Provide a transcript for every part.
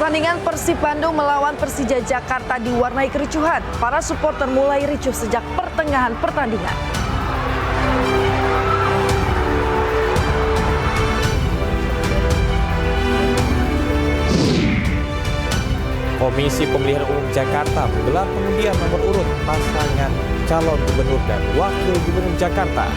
Pertandingan Persib Bandung melawan Persija Jakarta diwarnai kericuhan. Para supporter mulai ricuh sejak pertengahan pertandingan. Komisi Pemilihan Umum Jakarta menggelar pengundian nomor urut pasangan calon gubernur dan wakil gubernur Jakarta.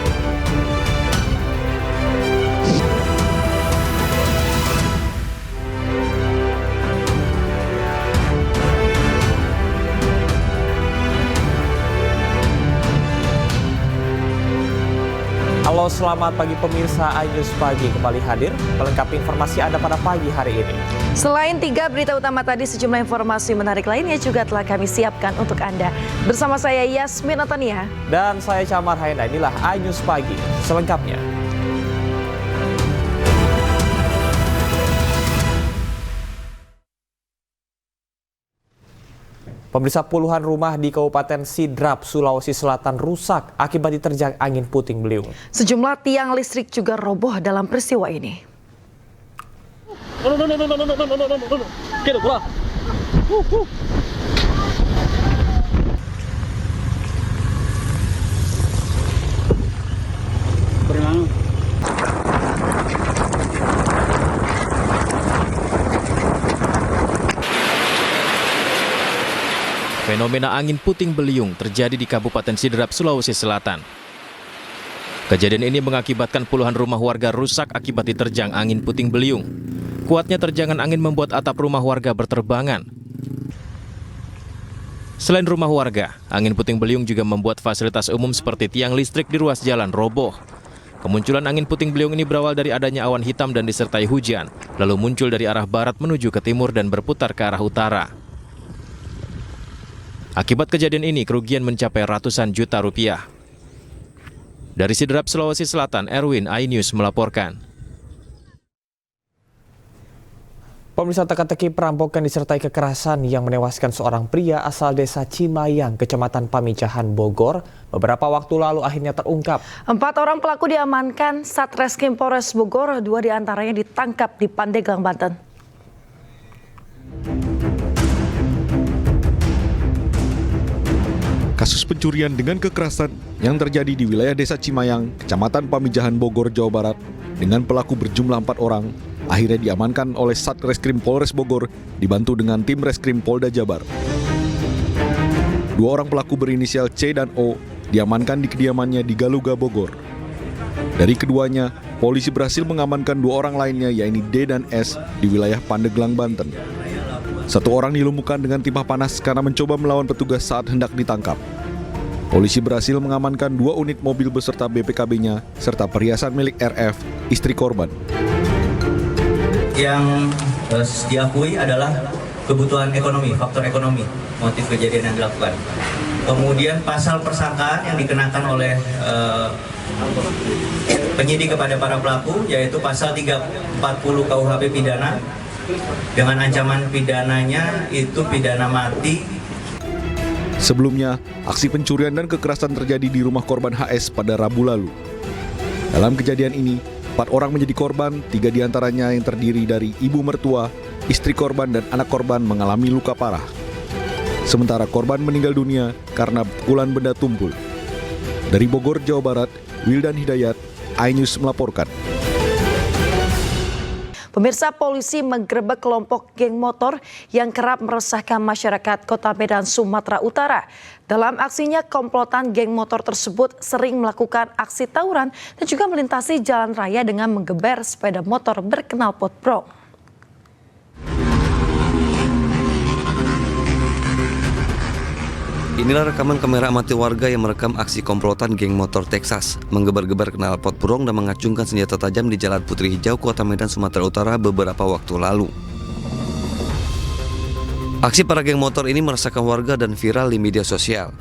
Halo, selamat pagi pemirsa iNews Pagi kembali hadir melengkapi informasi Anda pada pagi hari ini. Selain 3 berita utama tadi, sejumlah informasi menarik lainnya juga telah kami siapkan untuk Anda. Bersama saya Yasmin Otania. Dan saya Camar Haenda, inilah iNews Pagi selengkapnya. Pemirsa, puluhan rumah di Kabupaten Sidrap, Sulawesi Selatan rusak akibat diterjang angin puting beliung. Sejumlah tiang listrik juga roboh dalam peristiwa ini. Fenomena angin puting beliung terjadi di Kabupaten Sidrap, Sulawesi Selatan. Kejadian ini mengakibatkan puluhan rumah warga rusak akibat diterjang angin puting beliung. Kuatnya terjangan angin membuat atap rumah warga berterbangan. Selain rumah warga, angin puting beliung juga membuat fasilitas umum seperti tiang listrik di ruas jalan roboh. Kemunculan angin puting beliung ini berawal dari adanya awan hitam dan disertai hujan, lalu muncul dari arah barat menuju ke timur dan berputar ke arah utara. Akibat kejadian ini, kerugian mencapai ratusan juta rupiah. Dari Sidrap, Sulawesi Selatan, Erwin, iNews melaporkan. Pemirsa, teka-teki perampokan disertai kekerasan yang menewaskan seorang pria asal desa Cimayang, Kecamatan Pamijahan, Bogor, beberapa waktu lalu akhirnya terungkap. 4 orang pelaku diamankan Satreskrim Polres Bogor, 2 diantaranya ditangkap di Pandeglang, Banten. Kasus pencurian dengan kekerasan yang terjadi di wilayah Desa Cimayang, Kecamatan Pamijahan, Bogor, Jawa Barat, dengan pelaku berjumlah 4 orang, akhirnya diamankan oleh Satreskrim Polres Bogor, dibantu dengan tim Reskrim Polda Jabar. 2 orang pelaku berinisial C dan O diamankan di kediamannya di Galuga, Bogor. Dari keduanya, polisi berhasil mengamankan 2 orang lainnya, yaitu D dan S, di wilayah Pandeglang, Banten. 1 orang dilumpuhkan dengan timah panas karena mencoba melawan petugas saat hendak ditangkap. Polisi berhasil mengamankan 2 unit mobil beserta BPKB-nya serta perhiasan milik RF, istri korban. Yang diakui adalah kebutuhan ekonomi, faktor ekonomi, motif kejadian yang dilakukan. Kemudian pasal persangkaan yang dikenakan oleh penyidik kepada para pelaku yaitu pasal 340 KUHP pidana. Dengan ancaman pidananya itu pidana mati. Sebelumnya, aksi pencurian dan kekerasan terjadi di rumah korban HS pada Rabu lalu. Dalam kejadian ini, 4 orang menjadi korban, 3 diantaranya yang terdiri dari ibu mertua, istri korban dan anak korban mengalami luka parah. Sementara korban meninggal dunia karena pukulan benda tumpul. Dari Bogor, Jawa Barat, Wildan Hidayat, iNews melaporkan. Pemirsa, polisi menggerebek kelompok geng motor yang kerap meresahkan masyarakat Kota Medan, Sumatera Utara. Dalam aksinya, komplotan geng motor tersebut sering melakukan aksi tawuran dan juga melintasi jalan raya dengan menggeber sepeda motor berknalpot brong. Inilah rekaman kamera amatir warga yang merekam aksi komplotan geng motor Texas menggebar-gebar knalpot brong dan mengacungkan senjata tajam di Jalan Putri Hijau, Kota Medan, Sumatera Utara beberapa waktu lalu. Aksi para geng motor ini meresahkan warga dan viral di media sosial.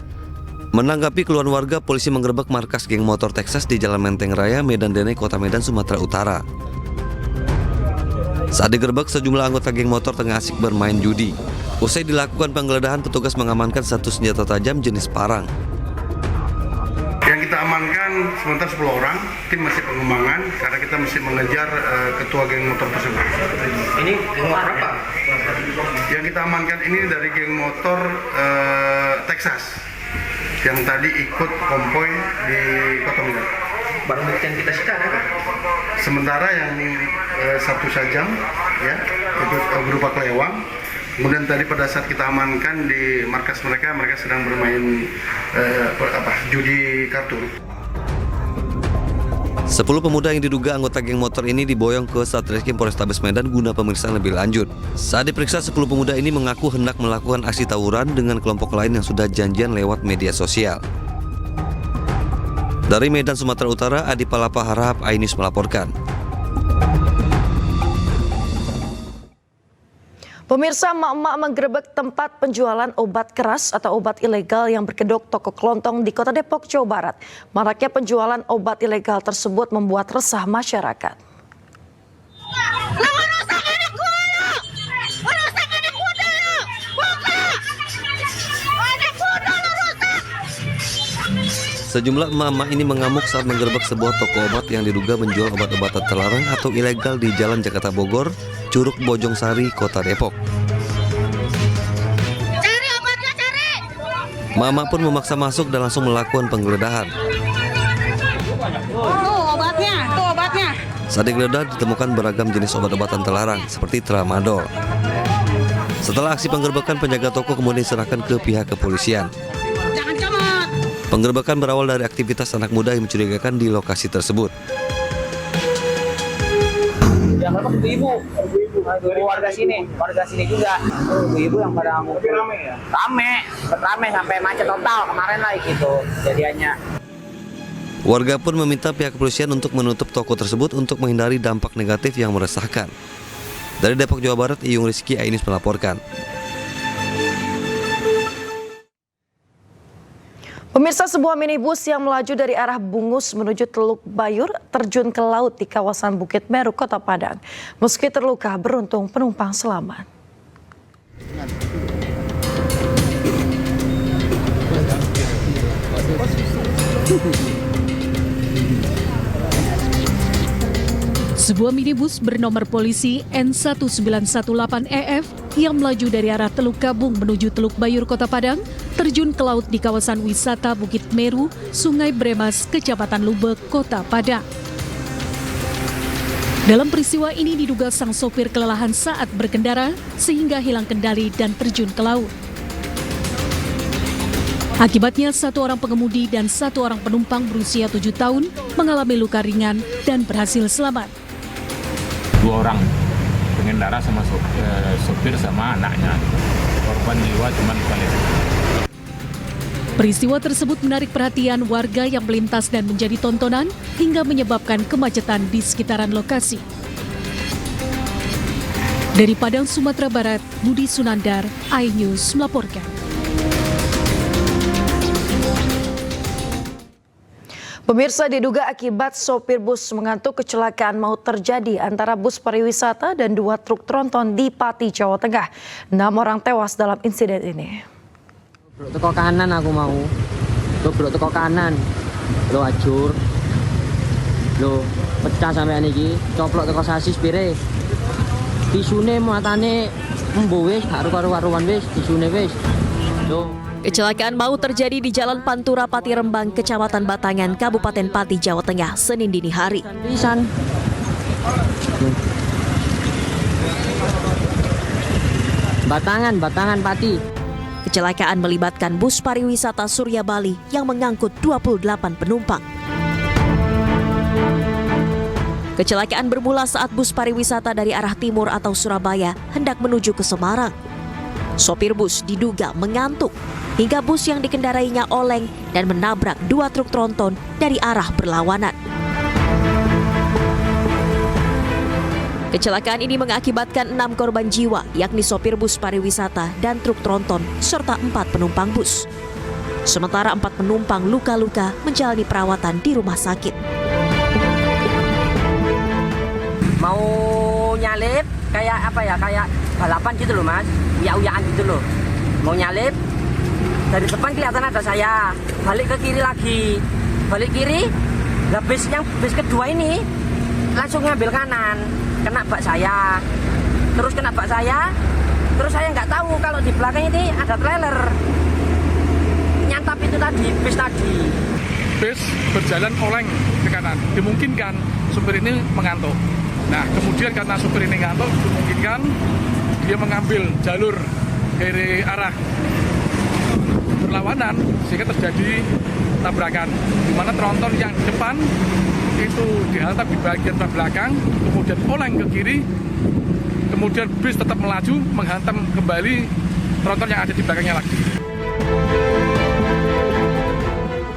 Menanggapi keluhan warga, polisi menggerebek markas geng motor Texas di Jalan Menteng Raya, Medan Dene, Kota Medan, Sumatera Utara. Saat digerebek, sejumlah anggota geng motor tengah asik bermain judi. Usai dilakukan penggeledahan, petugas mengamankan 1 senjata tajam jenis parang. Yang kita amankan sementara 10 orang, tim masih pengembangan karena kita masih mengejar ketua geng motor tersebut. Ini geng motor apa? Yang kita amankan ini dari geng motor Texas yang tadi ikut konvoy di Kota Medan. Barang bukti yang kita sita apa? Sementara yang satu sajam ya itu berupa kelewang. Kemudian tadi pada saat kita amankan di markas mereka sedang bermain judi kartu. 10 pemuda yang diduga anggota geng motor ini diboyong ke Satreskrim Polrestabes Medan guna pemeriksaan lebih lanjut. Saat diperiksa, 10 pemuda ini mengaku hendak melakukan aksi tawuran dengan kelompok lain yang sudah janjian lewat media sosial. Dari Medan, Sumatera Utara, Adi Palapa Harahap, iNews melaporkan. Pemirsa, emak-emak menggerebek tempat penjualan obat keras atau obat ilegal yang berkedok toko kelontong di Kota Depok, Jawa Barat. Maraknya penjualan obat ilegal tersebut membuat resah masyarakat. Sejumlah emak-emak ini mengamuk saat menggerebek sebuah toko obat yang diduga menjual obat-obatan terlarang atau ilegal di Jalan Jakarta Bogor, Curug Bojong Sari, Kota Depok. Cari obatnya, cari! Emak-emak pun memaksa masuk dan langsung melakukan penggeledahan. Tuh obatnya. Saat digeledah ditemukan beragam jenis obat-obatan terlarang seperti tramadol. Setelah aksi penggerebekan, penjaga toko kemudian diserahkan ke pihak kepolisian. Jangan comot. Penggerebekan berawal dari aktivitas anak muda yang mencurigakan di lokasi tersebut. Yang lepas ibu warga sini juga, ibu yang pada ngumpul rame sampai macet total kemarin lah gitu jadiannya. Warga pun meminta pihak kepolisian untuk menutup toko tersebut untuk menghindari dampak negatif yang meresahkan. Dari Depok, Jawa Barat, Iyung Rizky, iNews melaporkan. Pemirsa, sebuah minibus yang melaju dari arah Bungus menuju Teluk Bayur terjun ke laut di kawasan Bukit Meru, Kota Padang. Meski terluka, beruntung penumpang selamat. Sebuah minibus bernomor polisi N1918EF yang melaju dari arah Teluk Kabung menuju Teluk Bayur, Kota Padang, terjun ke laut di kawasan wisata Bukit Meru, Sungai Bremas, Kecamatan Lubek, Kota Padang. Dalam peristiwa ini diduga sang sopir kelelahan saat berkendara sehingga hilang kendali dan terjun ke laut. Akibatnya 1 orang pengemudi dan 1 orang penumpang berusia 7 tahun mengalami luka ringan dan berhasil selamat. 2 orang pengendara sama sopir sama anaknya. Korban jiwa cuma luka lecet. Peristiwa tersebut menarik perhatian warga yang melintas dan menjadi tontonan hingga menyebabkan kemacetan di sekitaran lokasi. Dari Padang, Sumatera Barat, Budi Sunandar, iNews melaporkan. Pemirsa, diduga akibat sopir bus mengantuk, kecelakaan maut terjadi antara bus pariwisata dan 2 truk tronton di Pati, Jawa Tengah. 6 orang tewas dalam insiden ini. Bobrok teko kanan aku mau. Bobrok teko kanan. Lo ajur. Lo pecah sampean iki, coplok teko sasis pire. Tisune muatane embo wis, gak karu-karuan wis, tisune wis. Lo Kecelakaan maut terjadi di Jalan Pantura Pati Rembang, Kecamatan Batangan, Kabupaten Pati, Jawa Tengah, Senin dini hari. Batangan Pati. Kecelakaan melibatkan bus pariwisata Surya Bali yang mengangkut 28 penumpang. Kecelakaan bermula saat bus pariwisata dari arah timur atau Surabaya hendak menuju ke Semarang. Sopir bus diduga mengantuk hingga bus yang dikendarainya oleng dan menabrak 2 truk tronton dari arah berlawanan. Kecelakaan ini mengakibatkan 6 korban jiwa, yakni sopir bus pariwisata dan truk tronton, serta 4 penumpang bus. Sementara 4 penumpang luka-luka menjalani perawatan di rumah sakit. Mau nyalip kayak apa ya, kayak balapan gitu loh mas, uyak-uyakan gitu loh. Mau nyalip, dari depan kelihatan ada saya, balik ke kiri lagi. balik kiri. Nah, bis kedua ini langsung ngambil kanan, kena bak saya. Terus kena bak saya, terus saya nggak tahu kalau di belakang ini ada trailer. Nyantap itu tadi, bis tadi. Bis berjalan oleng ke kanan, dimungkinkan supir ini mengantuk. Nah, kemudian karena supir ini ngantuk, dimungkinkan dia mengambil jalur dari arah berlawanan sehingga terjadi tabrakan, di mana tronton yang depan itu dihantam di bagian belakang, kemudian oleng ke kiri, kemudian bis tetap melaju menghantam kembali tronton yang ada di belakangnya lagi.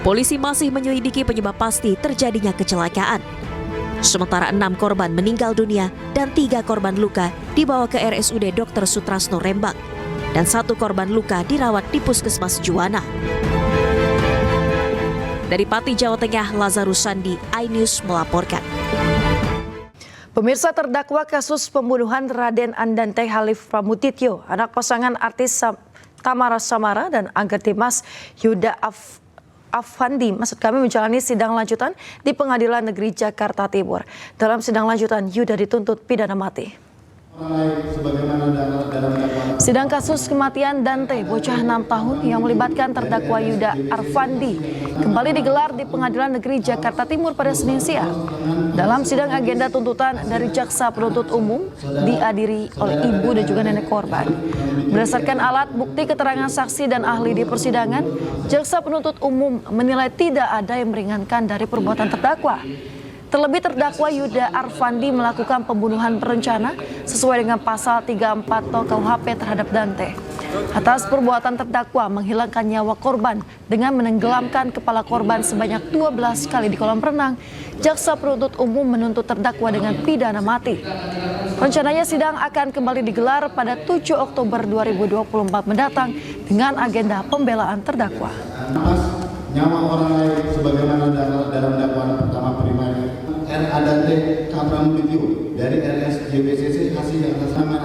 Polisi masih menyelidiki penyebab pasti terjadinya kecelakaan. Sementara 6 korban meninggal dunia dan 3 korban luka dibawa ke RSUD Dr. Sutrasno Rembang dan 1 korban luka dirawat di Puskesmas Juwana. Dari Pati, Jawa Tengah, Lazarus Sandi, iNews melaporkan. Pemirsa, terdakwa kasus pembunuhan Raden Andante Halif Pramudityo, anak pasangan artis Tamara Samara dan Angger Dimas Yuda Afandi, menjalani sidang lanjutan di Pengadilan Negeri Jakarta Timur. Dalam sidang lanjutan, Yuda dituntut pidana mati. Sidang kasus kematian Dante, bocah 6 tahun yang melibatkan terdakwa Yuda Arfandi, kembali digelar di Pengadilan Negeri Jakarta Timur pada Senin siang. Dalam sidang, agenda tuntutan dari jaksa penuntut umum dihadiri oleh ibu dan juga nenek korban. Berdasarkan alat bukti, keterangan saksi dan ahli di persidangan, jaksa penuntut umum menilai tidak ada yang meringankan dari perbuatan terdakwa. Terlebih terdakwa Yuda Arfandi melakukan pembunuhan berencana sesuai dengan pasal 34 KUHP terhadap Dante. Atas perbuatan terdakwa menghilangkan nyawa korban dengan menenggelamkan kepala korban sebanyak 12 kali di kolam renang, jaksa penuntut umum menuntut terdakwa dengan pidana mati. Rencananya sidang akan kembali digelar pada 7 Oktober 2024 mendatang dengan agenda pembelaan terdakwa. Nyawa orang lain sebagaimana dalam dakwaan pertama primer R.A. Dante Pramudityo dari RSJBCC hasil atas nama.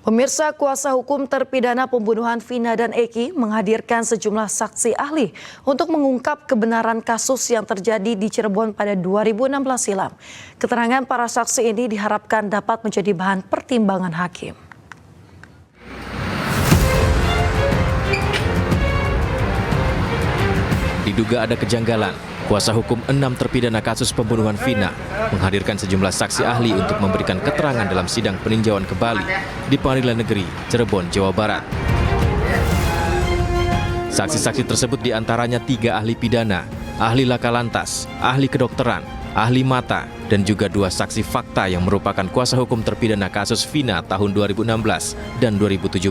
Pemirsa, kuasa hukum terpidana pembunuhan Vina dan Eki menghadirkan sejumlah saksi ahli untuk mengungkap kebenaran kasus yang terjadi di Cirebon pada 2016 silam. Keterangan para saksi ini diharapkan dapat menjadi bahan pertimbangan hakim. Diduga ada kejanggalan, kuasa hukum 6 terpidana kasus pembunuhan Vina menghadirkan sejumlah saksi ahli untuk memberikan keterangan dalam sidang peninjauan kembali di Pengadilan Negeri Cirebon, Jawa Barat. Saksi-saksi tersebut diantaranya 3 ahli pidana, ahli laka lantas, ahli kedokteran, ahli mata, dan juga 2 saksi fakta yang merupakan kuasa hukum terpidana kasus Vina tahun 2016 dan 2017.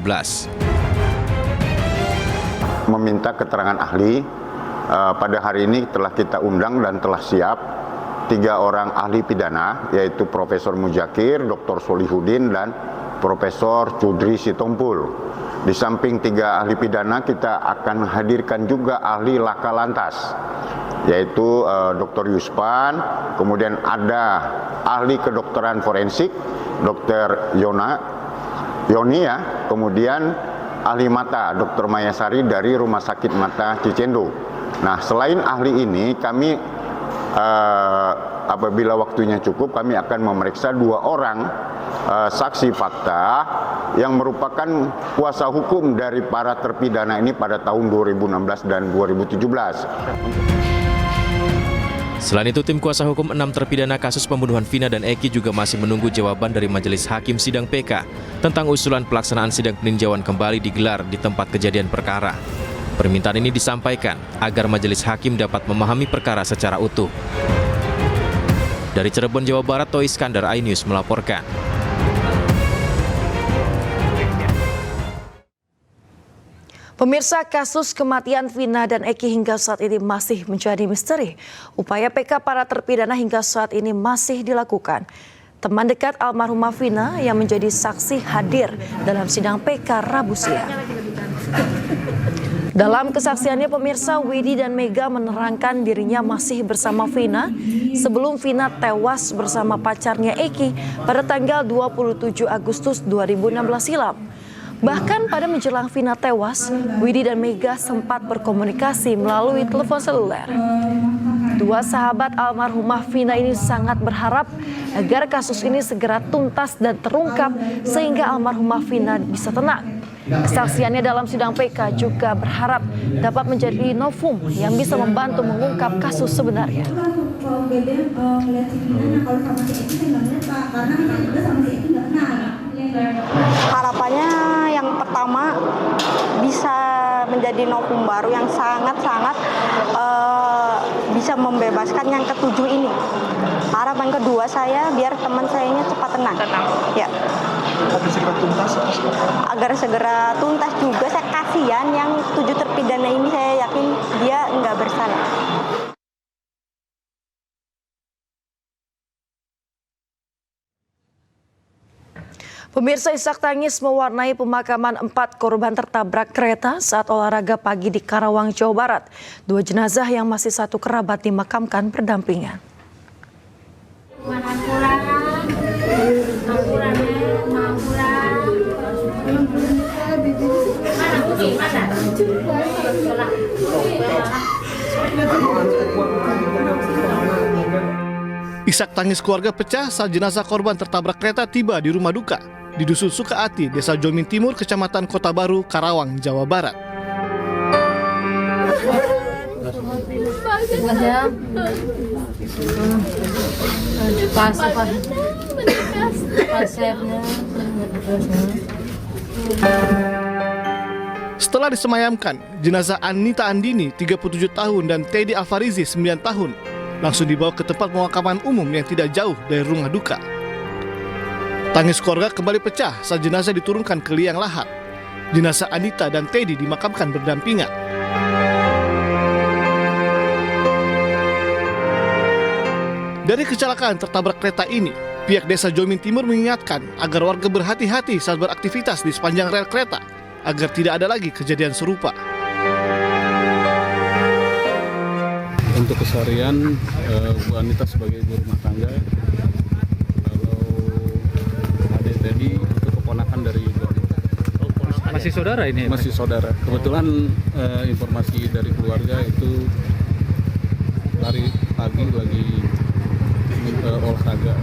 Meminta keterangan ahli. Pada hari ini telah kita undang dan telah siap 3 orang ahli pidana, yaitu Profesor Mujakir, Dr. Solihuddin, dan Profesor Cudri Sitompul. Di samping 3 ahli pidana, kita akan hadirkan juga ahli laka lantas, yaitu Dr. Yuspan, kemudian ada ahli kedokteran forensik, Dr. Yoni ya, kemudian ahli mata, Dr. Mayasari dari Rumah Sakit Mata Cicendo. Nah, selain ahli ini, kami apabila waktunya cukup, kami akan memeriksa 2 orang saksi fakta yang merupakan kuasa hukum dari para terpidana ini pada tahun 2016 dan 2017. Selain itu, tim kuasa hukum 6 terpidana kasus pembunuhan Vina dan Eki juga masih menunggu jawaban dari Majelis Hakim Sidang PK tentang usulan pelaksanaan sidang peninjauan kembali digelar di tempat kejadian perkara. Permintaan ini disampaikan agar Majelis Hakim dapat memahami perkara secara utuh. Dari Cirebon, Jawa Barat, Toi Iskandar, iNews melaporkan. Pemirsa, kasus kematian Vina dan Eki hingga saat ini masih menjadi misteri. Upaya PK para terpidana hingga saat ini masih dilakukan. Teman dekat almarhumah Vina yang menjadi saksi hadir dalam sidang PK Rabu siang. Dalam kesaksiannya, pemirsa, Widi dan Mega menerangkan dirinya masih bersama Vina sebelum Vina tewas bersama pacarnya Eki pada tanggal 27 Agustus 2016 silam. Bahkan pada menjelang Vina tewas, Widi dan Mega sempat berkomunikasi melalui telepon seluler. Dua sahabat almarhumah Vina ini sangat berharap agar kasus ini segera tuntas dan terungkap sehingga almarhumah Vina bisa tenang. Kesaksiannya dalam sidang PK juga berharap dapat menjadi novum yang bisa membantu mengungkap kasus sebenarnya. Harapannya yang pertama bisa menjadi novum baru yang sangat-sangat bisa membebaskan yang ketujuh ini. Harapan kedua saya biar teman sayanya cepat tenang. Ya. Agar segera tuntas juga, saya kasihan yang 7 terpidana ini, saya yakin dia nggak bersalah. Pemirsa, isak tangis mewarnai pemakaman 4 korban tertabrak kereta saat olahraga pagi di Karawang, Jawa Barat. 2 jenazah yang masih satu kerabat dimakamkan berdampingan. Isak tangis keluarga pecah saat jenazah korban tertabrak kereta tiba di rumah duka di Dusun Sukaati, Desa Jomin Timur, Kecamatan Kota Baru, Karawang, Jawa Barat. Setelah disemayamkan, jenazah Anita Andini, 37 tahun, dan Teddy Alfarizi, 9 tahun, langsung dibawa ke tempat pemakaman umum yang tidak jauh dari rumah duka. Tangis keluarga kembali pecah saat jenazah diturunkan ke liang lahat. Jenazah Anita dan Teddy dimakamkan berdampingan. Dari kecelakaan tertabrak kereta ini, pihak Desa Jomin Timur mengingatkan agar warga berhati-hati saat beraktivitas di sepanjang rel kereta, agar tidak ada lagi kejadian serupa. Untuk keseharian Bu Anita sebagai ibu rumah tangga, kalau Ade Teddy itu keponakan dari Bu Anita. Masih saudara ini? Masih saudara. Kebetulan informasi dari keluarga itu lari pagi lagi olahraga.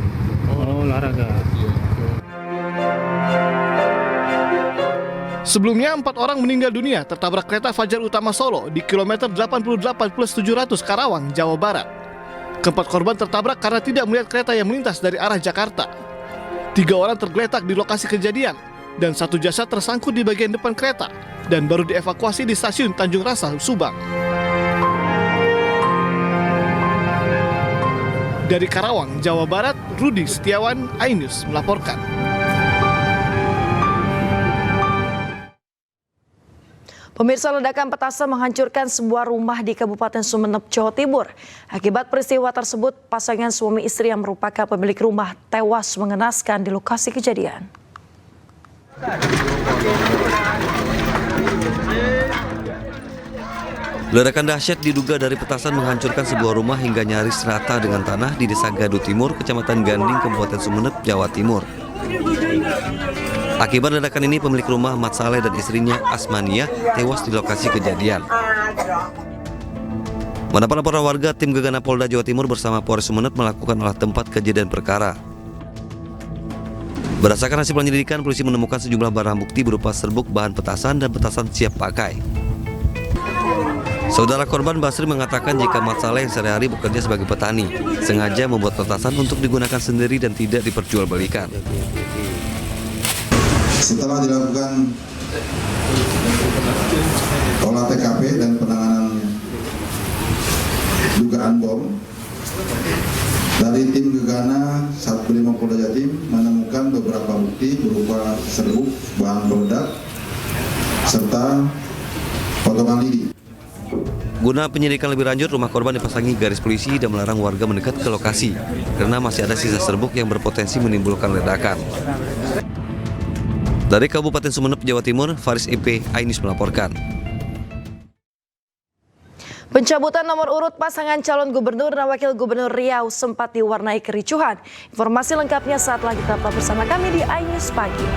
Oh, olahraga. Iya. Sebelumnya 4 orang meninggal dunia tertabrak kereta Fajar Utama Solo di kilometer 88+700 Karawang, Jawa Barat. Keempat korban tertabrak karena tidak melihat kereta yang melintas dari arah Jakarta. 3 orang tergeletak di lokasi kejadian dan 1 jasad tersangkut di bagian depan kereta dan baru dievakuasi di stasiun Tanjung Rasa, Subang. Dari Karawang, Jawa Barat, Rudi Setiawan, iNews melaporkan. Pemirsa, ledakan petasan menghancurkan sebuah rumah di Kabupaten Sumeneb, Jawa Timur. Akibat peristiwa tersebut, pasangan suami istri yang merupakan pemilik rumah tewas mengenaskan di lokasi kejadian. Ledakan dahsyat diduga dari petasan menghancurkan sebuah rumah hingga nyaris rata dengan tanah di Desa Gadu Timur, Kecamatan Ganding, Kabupaten Sumeneb, Jawa Timur. Akibat ledakan ini, pemilik rumah Ahmad Saleh dan istrinya Asmania tewas di lokasi kejadian. Mendapat laporan warga, tim Gegana Polda Jawa Timur bersama Polres Sumeneb melakukan olah tempat kejadian perkara. Berdasarkan hasil penyelidikan, polisi menemukan sejumlah barang bukti berupa serbuk bahan petasan dan petasan siap pakai. Saudara korban Basri mengatakan jika Ahmad Saleh yang sehari-hari bekerja sebagai petani sengaja membuat petasan untuk digunakan sendiri dan tidak diperjualbelikan. Setelah dilakukan olah TKP dan penanganan dugaan bom, dari tim Gegana Satreskrim Polda Jatim menemukan beberapa bukti berupa serbuk bahan peledak serta potongan lidi. Guna penyelidikan lebih lanjut, rumah korban dipasangi garis polisi dan melarang warga mendekat ke lokasi karena masih ada sisa serbuk yang berpotensi menimbulkan ledakan. Dari Kabupaten Sumeneb, Jawa Timur, Faris EP, iNews melaporkan. Pencabutan nomor urut pasangan calon gubernur dan wakil gubernur Riau sempat diwarnai kericuhan. Informasi lengkapnya saat lagi tetap bersama kami di iNews Pagi.